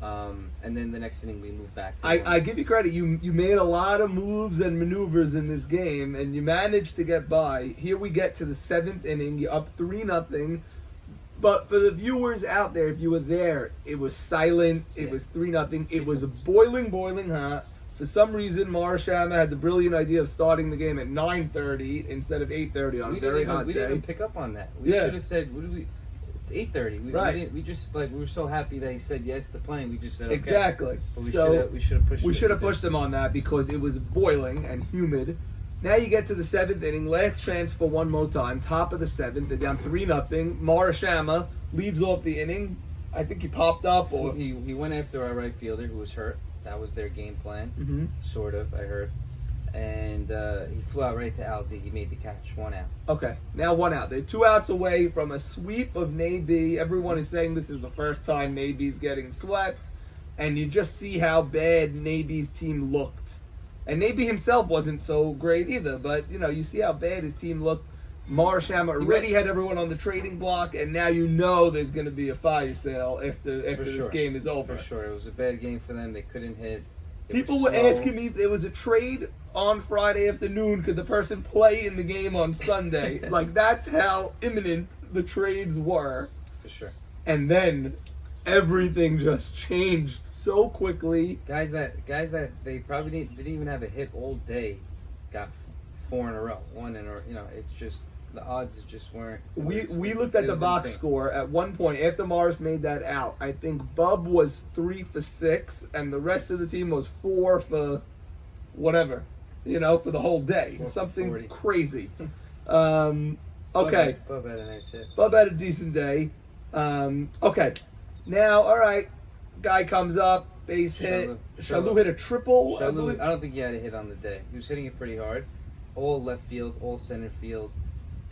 and then the next inning we moved back. I give you credit. You made a lot of moves and maneuvers in this game, and you managed to get by. Here we get to the 7th inning. You're up 3-0. But for the viewers out there, if you were there, it was silent. It was 3-0. It was boiling hot. For some reason, Marashama had the brilliant idea of starting the game at 9:30 instead of 8:30 on a very hot day. We didn't even pick up on that. We should have said, "What did we?" It's 8:30. Right. We just we were so happy that he said yes to playing. We just said okay. Exactly. But we should have pushed him on that because it was boiling and humid. Now you get to the 7th inning, last chance for one more time, top of the 7th. They're down 3-0. Marashama leads off the inning. I think he popped up. Or he went after our right fielder who was hurt. That was their game plan, sort of, I heard. And he flew out right to Aldi. He made the catch, 1 out. Okay, now 1 out. They're 2 outs away from a sweep of Navy. Everyone is saying this is the first time Navy's getting swept. And you just see how bad Navy's team looked. And Navy himself wasn't so great either, but you see how bad his team looked. Marashama already had everyone on the trading block, and now there's going to be a fire sale after this game is over. For sure. It was a bad game for them. They couldn't hit. People were asking me if there was a trade on Friday afternoon. Could the person play in the game on Sunday? That's how imminent the trades were. For sure. And then everything just changed so quickly. Guys that they probably didn't even have a hit all day got 4 in a row. It's just the odds just weren't. We looked at the box insane. score at one point after Morris made that out. I think Bub was 3 for 6, and the rest of the team was 4 for whatever, for the whole day. Something crazy. Okay. Bub had a nice hit. Bub had a decent day. Okay. Now, all right. Guy comes up, base hit. Shalou hit a triple. I don't think he had a hit on the day. He was hitting it pretty hard. All left field, all center field,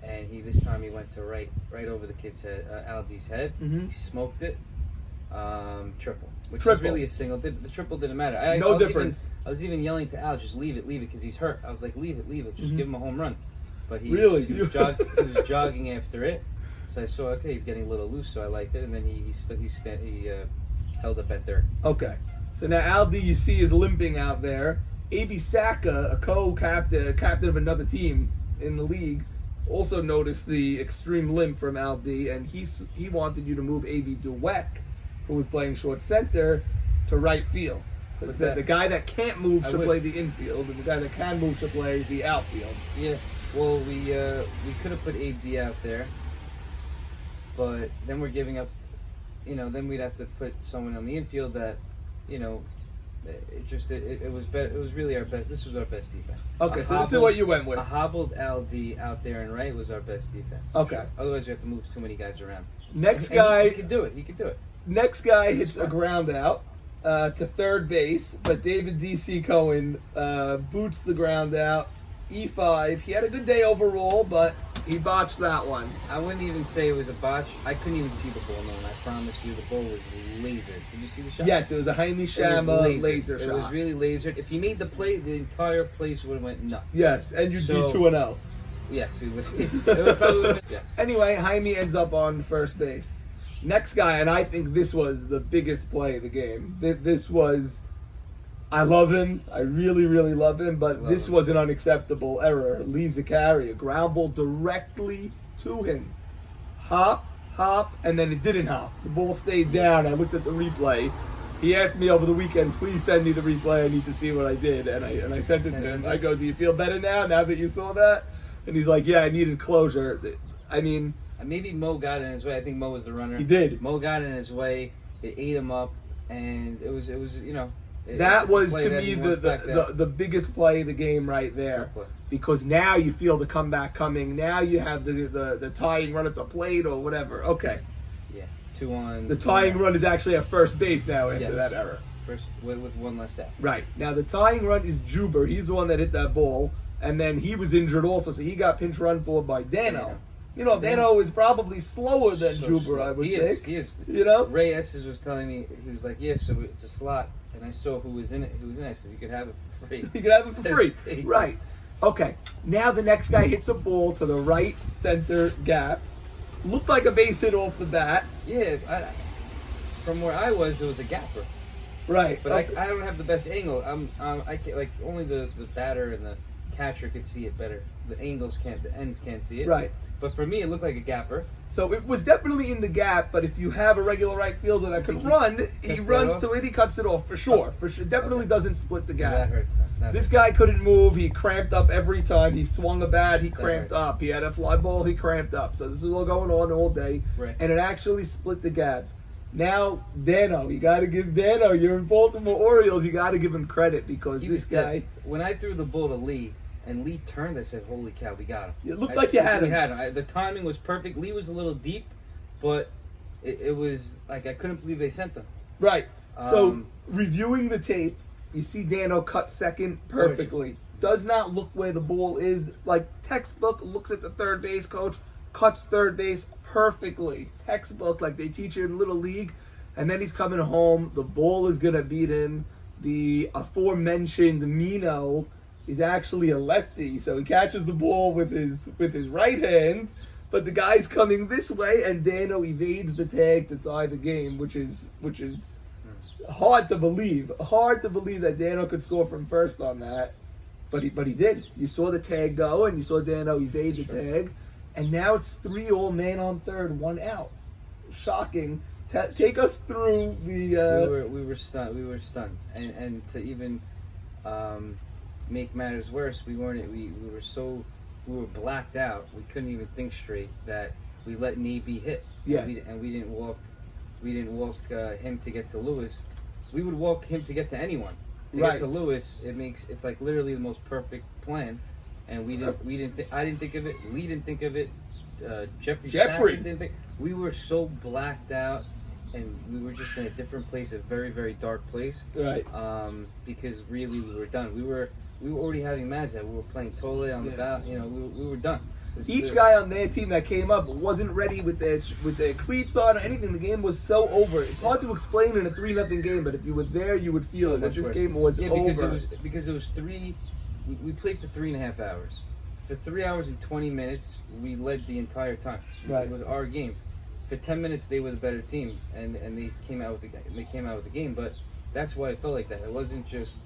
and this time he went to right over the kid's head, Aldi's head. He smoked it. Triple, which was really a single. The triple didn't matter. No difference. I was even yelling to Al, just leave it, because he's hurt. I was like, leave it, just give him a home run. But he was jogging after it. So I saw, okay, he's getting a little loose, so I liked it, and then he held up at third. Okay, so now Aldi, you see, is limping out there. A.B. Saka, a captain of another team in the league, also noticed the extreme limp from Aldi, and he wanted you to move A.B. Dweck, who was playing short center, to right field. The guy that can't move should play the infield, and the guy that can move should play the outfield. Yeah, well, we could have put A.B. out there, but then we're giving up, then we'd have to put someone on the infield that, it was better. It was really our best. This was our best defense. Okay, so this is what you went with. A hobbled LD out there and right was our best defense. Okay. Sure. Otherwise, we have to move too many guys around. Next guy, he could do it. He could do it. Next guy hits a ground out to third base, but David D.C. Cohen boots the ground out. E5. He had a good day overall, but he botched that one. I wouldn't even say it was a botch. I couldn't even see the ball, man. I promise you, the ball was lasered. Did you see the shot? Yes, it was a Jaime Shama laser shot. It was really lasered. If he made the play, the entire place would have went nuts. Yes, and you'd be 2-0. Yes, we would. It would probably, yes. Anyway, Jaime ends up on first base. Next guy, and I think this was the biggest play of the game. This was... I love him. I really, really love him. But this was an unacceptable error. Lee Zakari, a ground ball directly to him. Hop, and then it didn't hop. The ball stayed down. I looked at the replay. He asked me over the weekend, please send me the replay. I need to see what I did. And I sent it to him. I go, do you feel better now that you saw that? And he's like, yeah, I needed closure. I mean... Maybe Mo got in his way. I think Mo was the runner. He did. Mo got in his way. It ate him up. And it was you know... That was, to me, the biggest play of the game right there. Because now you feel the comeback coming. Now you have the tying run at the plate or whatever. Okay. Yeah, 2-1. The tying run is actually at first base now after that error. First, with one less out. Right. Now the tying run is Juber. He's the one that hit that ball. And then he was injured also, so he got pinch run for by Dano. You know, Dano is probably slower than Juber, I would think. He is. You know? Ray Estes was telling me, he was like, yeah, so it's a slot. And I saw who was in it. I said, you could have it for free. You could have it for free. Right. Okay. Now the next guy hits a ball to the right center gap. Looked like a base hit off the bat. Yeah. From where I was, there was a gapper. Right. But I don't have the best angle. I can't, like, only the batter and the catcher could see it better. The ends can't see it. Right. But for me, it looked like a gapper. So it was definitely in the gap, but if you have a regular right fielder that can run, he runs to it, he cuts it off, for sure. For sure. Definitely doesn't split the gap. That hurts then. This guy couldn't move, he cramped up every time. He swung a bat, he cramped up. He had a fly ball, he cramped up. So this is all going on all day. Right. And it actually split the gap. Now, Dano, you got to give Dano, you're in Baltimore Orioles, you got to give him credit because this guy... When I threw the ball to Lee, and Lee turned, I said, holy cow, we got him. It looked like you had him. We had him. The timing was perfect. Lee was a little deep, but it was like I couldn't believe they sent him. Right. So, reviewing the tape, you see Dano cut second perfectly. Does not look where the ball is. Like, textbook, looks at the third base coach, cuts third base perfectly. Textbook, like they teach you in Little League. And then he's coming home. The ball is going to beat him. The aforementioned Mino is actually a lefty, so he catches the ball with his right hand, but the guy's coming this way, and Dano evades the tag to tie the game, which is hard to believe. Hard to believe that Dano could score from first on that, but he did. You saw the tag go, and you saw Dano evade the tag, and now it's 3-all, man on third, 1 out. Shocking. Take us through the. We were stunned. We were stunned, and to even. Make matters worse, we were blacked out. We couldn't even think straight that we let Navy hit. Yeah. And we didn't walk him to get to Lewis. We would walk him to get to anyone. To get to Lewis, it's like literally the most perfect plan. And I didn't think of it. Lee didn't think of it. Jeffrey didn't think. We were so blacked out. And we were just in a different place, a very, very dark place. Right. Because really we were done. We were already having Mazda. We were playing Tole on the bat. You know, we were done. Each guy on their team that came up wasn't ready with their cleats on or anything. The game was so over. It's hard to explain in a 3-0 game, but if you were there, you would feel it. That this game was over. Because it was three. We played for 3.5 hours. For 3 hours and 20 minutes, we led the entire time. Right. It was our game. For 10 minutes, they were the better team, and they came out with the game. But that's why it felt like that. It wasn't just.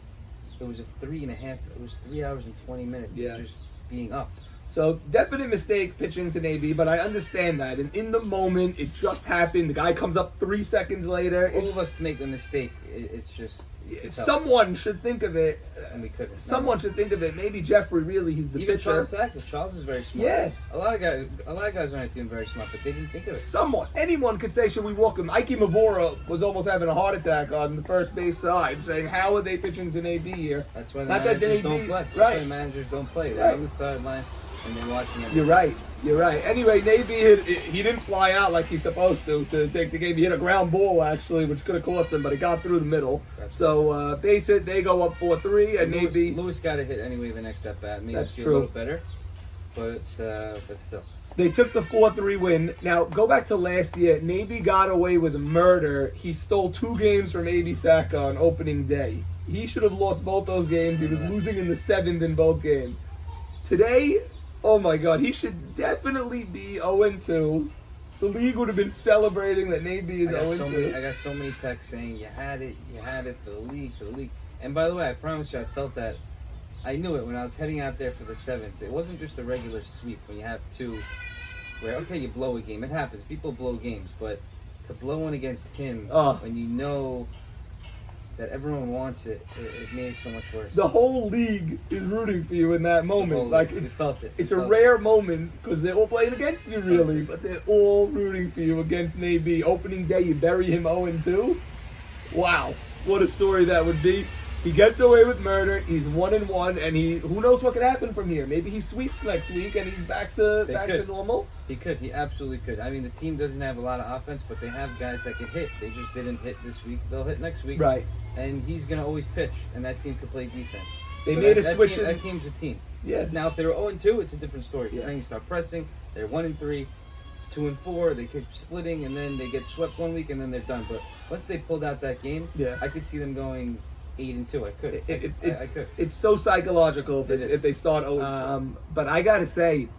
It was a 3.5. It was 3 hours and 20 minutes of just being up. So definite mistake pitching to Navy, but I understand that. And in the moment, it just happened. The guy comes up 3 seconds later. All of us make the mistake. It's just someone should think of it. And we couldn't. Someone should think of it. Maybe Jeffrey really, he's the Even pitcher. Charles is very smart. Yeah. A lot of guys on our team are very smart, but they didn't think of it. Anyone could say, should we walk him? Ike Mavora was almost having a heart attack on the first base side, saying, how are they pitching to AB here? That's why the Not that managers they don't play. That's why the managers don't play. They're on the sideline and they're watching them. You're right. Anyway, Navy he didn't fly out like he's supposed to take the game. He hit a ground ball actually, which could have cost him, but it got through the middle. So base hit, they go up 4-3, and Navy. Lewis got a hit anyway the next at bat. Made us feel a little better, but still. They took the 4-3 win. Now go back to last year. Navy got away with murder. He stole 2 games from AB Saka on opening day. He should have lost both those games. He was losing in the 7th in both games. Today, oh my God, he should definitely be 0-2. The league would have been celebrating that Navy is 0-2. I got so many texts saying you had it for the league. And by the way, I promise you, I felt that. I knew it when I was heading out there for the 7th. It wasn't just a regular sweep when you have 2 where, okay, you blow a game. It happens. People blow games. But to blow one against him when you know that everyone wants it made it so much worse. The whole league is rooting for you in that moment. Like we felt it. It's a rare moment because they're all playing against you, really, but they're all rooting for you against Navy. Opening day, you bury him 0-2. Wow, what a story that would be. He gets away with murder. He's 1-1, and who knows what could happen from here? Maybe he sweeps next week and he's back to normal. He could. He absolutely could. I mean, the team doesn't have a lot of offense, but they have guys that can hit. They just didn't hit this week. They'll hit next week. Right. And he's going to always pitch, and that team could play defense. They made a switch. That team's a team. Yeah. Now, if they were 0-2, it's a different story. Because then you start pressing. They're 1-3, 2-4. They keep splitting, and then they get swept one week, and then they're done. But once they pulled out that game, I could see them going 8-2. I could. I could. It's so psychological if they start 0. But I got to say,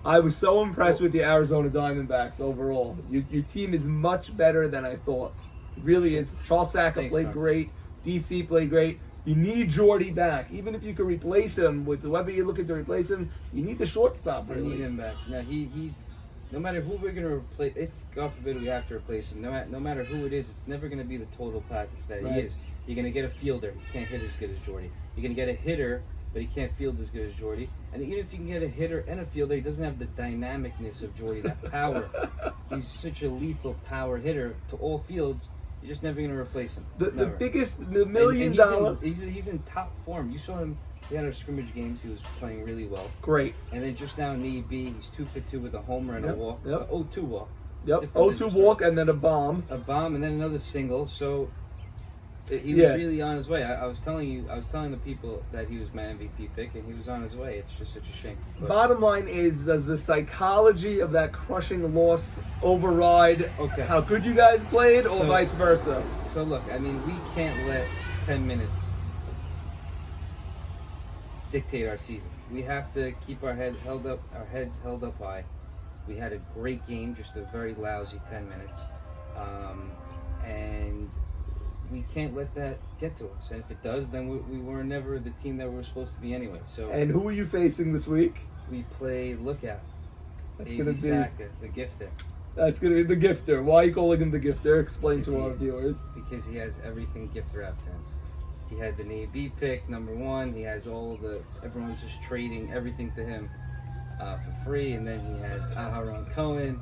I was so impressed with the Arizona Diamondbacks overall. Your team is much better than I thought. It really is. Charles Saka played great. DC played great. You need Jordy back. Even if you could replace him with whoever you're looking to replace him, you need the shortstop, really. I need him back. Now, he's... No matter who we're going to replace, if, God forbid, we have to replace him, no matter who it is, it's never going to be the total package that he is. You're going to get a fielder. He can't hit as good as Jordy. You're going to get a hitter, but he can't field as good as Jordy. And even if you can get a hitter and a fielder, he doesn't have the dynamicness of Jordy, that power. He's such a lethal power hitter to all fields. You're just never going to replace him. The $1 million... He's in top form. You saw him. He had our scrimmage games. He was playing really well. Great. And then just now in the EB, he's 2 for 2 with a homer and a walk. 0-2 walk. Yep. 0-2 walk and then a bomb. A bomb and then another single. So he was really on his way. I was telling the people that he was my MVP pick, and he was on his way. It's just such a shame. But bottom line is, does the psychology of that crushing loss override how good you guys played, or vice versa? So look, I mean, we can't let 10 minutes dictate our season. We have to keep our heads held up high. We had a great game, just a very lousy 10 minutes, and we can't let that get to us. And if it does, then we were never the team that we were supposed to be anyway. So. And who are you facing this week? We play Lookout. That's Baby Saka, the gifter. That's gonna be the gifter. Why are you calling him the gifter? Explain to our viewers. Because he has everything gift wrapped in. He had the Navy pick, #1. He has everyone's just trading everything to him for free. And then he has Aharon Cohen.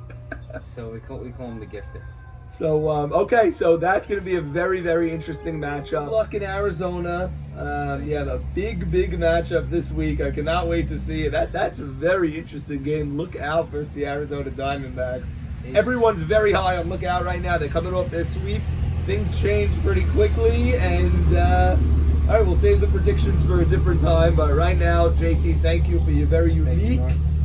So we call him the gifter. So, okay, so that's going to be a very, very interesting matchup. Good luck in Arizona. You have a big, big matchup this week. I cannot wait to see it. That's a very interesting game. Lookout versus the Arizona Diamondbacks. Everyone's very high on Lookout right now. They're coming off their sweep. Things change pretty quickly, and all right, we'll save the predictions for a different time. But right now, JT, thank you for your very unique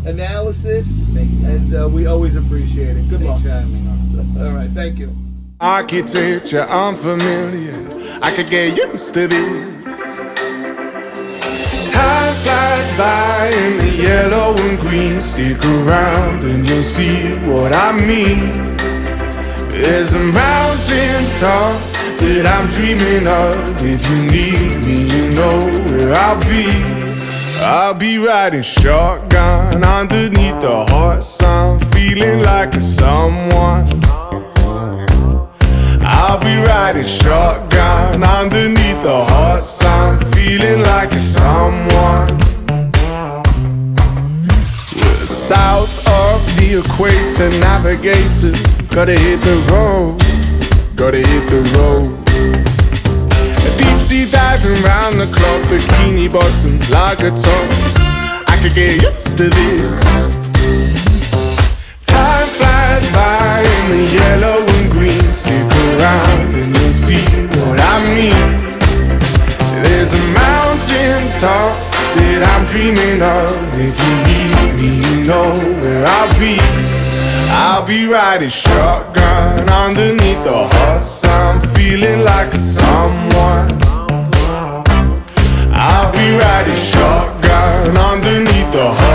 analysis, and we always appreciate it. Good luck. Thanks for having me. All right, thank you. Architecture unfamiliar, I could get used to this. Time flies by in the yellow and green. Stick around and you'll see what I mean. There's a mountain top that I'm dreaming of. If you need me, you know where I'll be. I'll be riding shotgun underneath the hot sun, feeling like a someone. I'll be riding riding shotgun underneath the hot sun, feeling like a someone. We're south of the equator, navigator. Gotta hit the road, gotta hit the road. Deep sea diving round the clock, bikini bottoms, lager tops. I could get used to this. Time flies by in the yellow and green. Stick around and you'll see what I mean. There's a mountain top that I'm dreaming of. If you need me, you know where I'll be. I'll be riding shotgun underneath the hot sun, feeling like a someone. I'll be riding shotgun underneath the hot